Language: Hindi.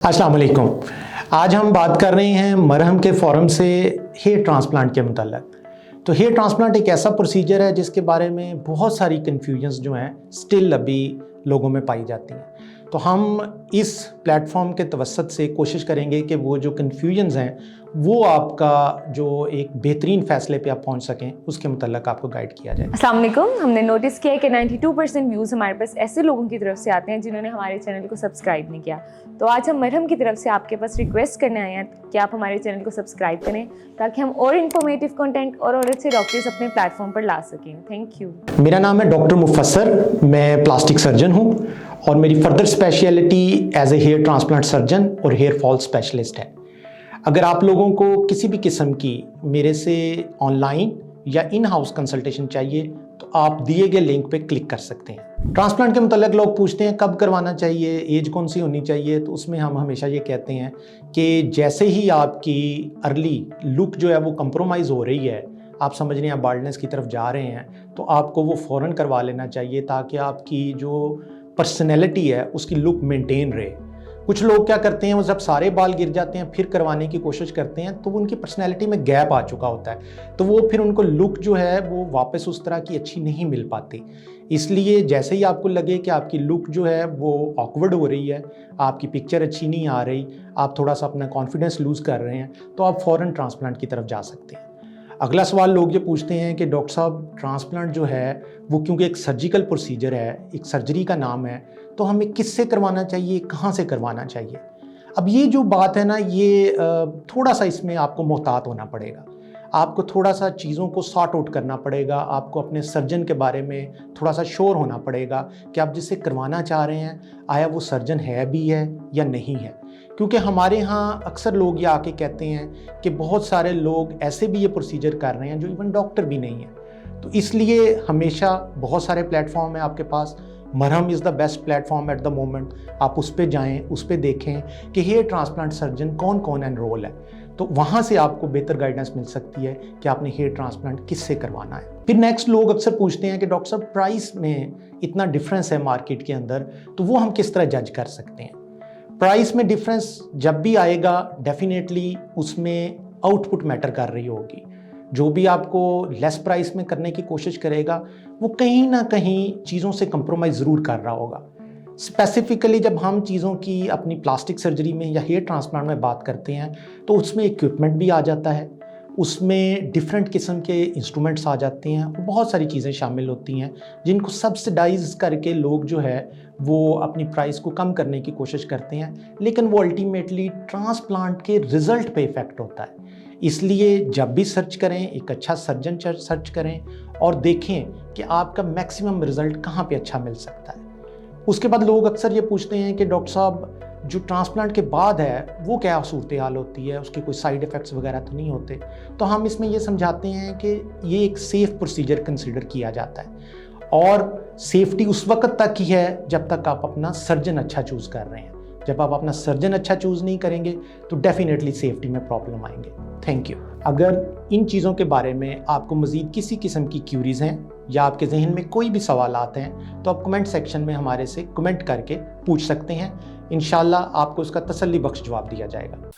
अस्सलाम वालेकुम। आज हम बात कर रहे हैं मरहम के फोरम से हेयर ट्रांसप्लांट के मुताल्लिक। तो हेयर ट्रांसप्लांट एक ऐसा प्रोसीजर है जिसके बारे में बहुत सारी कन्फ्यूजन्स जो हैं स्टिल अभी लोगों में पाई जाती हैं। तो हम इस प्लेटफॉर्म के तवस्सुत से कोशिश करेंगे कि वो जो कन्फ्यूजन्स हैं वो आपका जो एक बेहतरीन फ़ैसले पे आप पहुंच सकें उसके मुताल्लिक आपको गाइड किया जाए। अस्सलाम वालेकुम। हमने नोटिस किया है कि 92% व्यूज़ हमारे पास ऐसे लोगों की तरफ से आते हैं जिन्होंने हमारे चैनल को सब्सक्राइब नहीं किया। तो आज हम मरहम की तरफ से आपके पास रिक्वेस्ट करने आए हैं कि आप हमारे चैनल को सब्सक्राइब करें ताकि हम और इन्फॉर्मेटिव कंटेंट और अच्छे डॉक्टर्स अपने प्लेटफॉर्म पर ला सकें। Thank you. मेरा नाम है डॉक्टर मुफस्सर, मैं प्लास्टिक सर्जन हूँ और मेरी further speciality as a hair transplant surgeon और हेयर फॉल स्पेशलिस्ट है। अगर आप लोगों को किसी भी किस्म की मेरे से ऑनलाइन या इन हाउस कंसल्टेशन चाहिए तो आप दिए गए लिंक पे क्लिक कर सकते हैं। ट्रांसप्लांट के मुताल्लिक लोग पूछते हैं कब करवाना चाहिए, एज कौन सी होनी चाहिए, तो उसमें हम हमेशा ये कहते हैं कि जैसे ही आपकी अर्ली लुक जो है वो कंप्रोमाइज़ हो रही है, आप समझ रहे हैं आप बाल्डनेस की तरफ जा रहे हैं, तो आपको वो फ़ौरन करवा लेना चाहिए ताकि आपकी जो पर्सनैलिटी है उसकी लुक मेंटेन रहे। कुछ लोग क्या करते हैं, वो जब सारे बाल गिर जाते हैं फिर करवाने की कोशिश करते हैं तो उनकी पर्सनैलिटी में गैप आ चुका होता है, तो वो फिर उनको लुक जो है वो वापस उस तरह की अच्छी नहीं मिल पाती। इसलिए जैसे ही आपको लगे कि आपकी लुक जो है वो ऑकवर्ड हो रही है, आपकी पिक्चर अच्छी नहीं आ रही, आप थोड़ा सा अपना कॉन्फिडेंस लूज़ कर रहे हैं, तो आप फ़ौरन ट्रांसप्लांट की तरफ जा सकते हैं। अगला सवाल लोग ये पूछते हैं कि डॉक्टर साहब ट्रांसप्लांट जो है वो क्योंकि एक सर्जिकल प्रोसीजर है, एक सर्जरी का नाम है, तो हमें किससे करवाना चाहिए, कहाँ से करवाना चाहिए। अब ये जो बात है ना, ये थोड़ा सा इसमें आपको मोहतात होना पड़ेगा, आपको थोड़ा सा चीज़ों को सॉर्ट आउट करना पड़ेगा, आपको अपने सर्जन के बारे में थोड़ा सा श्योर होना पड़ेगा कि आप जिससे करवाना चाह रहे हैं आया वो सर्जन है भी है या नहीं है। क्योंकि हमारे यहाँ अक्सर लोग ये आके कहते हैं कि बहुत सारे लोग ऐसे भी ये प्रोसीजर कर रहे हैं जो इवन डॉक्टर भी नहीं है। तो इसलिए हमेशा बहुत सारे प्लेटफॉर्म है आपके पास, मरहम is the best platform at the moment. आप उस पर जाएँ, उस पर देखें कि हेयर ट्रांसप्लांट सर्जन कौन कौन एनरोल है, तो वहाँ से आपको बेहतर गाइडेंस मिल सकती है कि आपने हेयर ट्रांसप्लांट किससे करवाना है। फिर नेक्स्ट लोग अक्सर पूछते हैं कि डॉक्टर साहब प्राइस में इतना डिफरेंस है मार्केट के अंदर, तो वो हम किस तरह जज कर सकते हैं। प्राइस में डिफरेंस जब भी आएगा डेफिनेटली उसमें आउटपुट मैटर कर रही होगी। जो भी आपको लेस प्राइस में करने की कोशिश करेगा वो कहीं ना कहीं चीज़ों से कंप्रोमाइज़ ज़रूर कर रहा होगा। स्पेसिफिकली जब हम चीज़ों की अपनी प्लास्टिक सर्जरी में या हेयर ट्रांसप्लांट में बात करते हैं तो उसमें इक्विपमेंट भी आ जाता है, उसमें डिफरेंट किस्म के इंस्ट्रूमेंट्स आ जाते हैं, बहुत सारी चीज़ें शामिल होती हैं जिनको सब्सिडाइज करके लोग जो है वो अपनी प्राइस को कम करने की कोशिश करते हैं, लेकिन वो अल्टीमेटली ट्रांसप्लांट के रिज़ल्ट पे इफ़ेक्ट होता है। इसलिए जब भी सर्च करें एक अच्छा सर्जन सर्च करें और देखें कि आपका मैक्सिमम रिज़ल्ट कहाँ पे अच्छा मिल सकता है। उसके बाद लोग अक्सर ये पूछते हैं कि डॉक्टर साहब जो ट्रांसप्लांट के बाद है वो क्या सूरत हाल होती है, उसके कोई साइड इफ़ेक्ट्स वगैरह तो नहीं होते। तो हम इसमें ये समझाते हैं कि ये एक सेफ़ प्रोसीजर कंसिडर किया जाता है और सेफ्टी उस वक्त तक ही है जब तक आप अपना सर्जन अच्छा चूज़ कर रहे हैं। जब आप अपना सर्जन अच्छा चूज़ नहीं करेंगे तो डेफिनेटली सेफ्टी में प्रॉब्लम आएंगे। Thank you. अगर इन चीज़ों के बारे में आपको मज़ीद किसी किस्म की क्यूरीज़ हैं या आपके जहन में कोई भी सवाल आते हैं तो आप कमेंट सेक्शन में हमारे से कमेंट करके पूछ सकते हैं। इंशाल्लाह आपको उसका तसल्ली बख्श जवाब दिया जाएगा।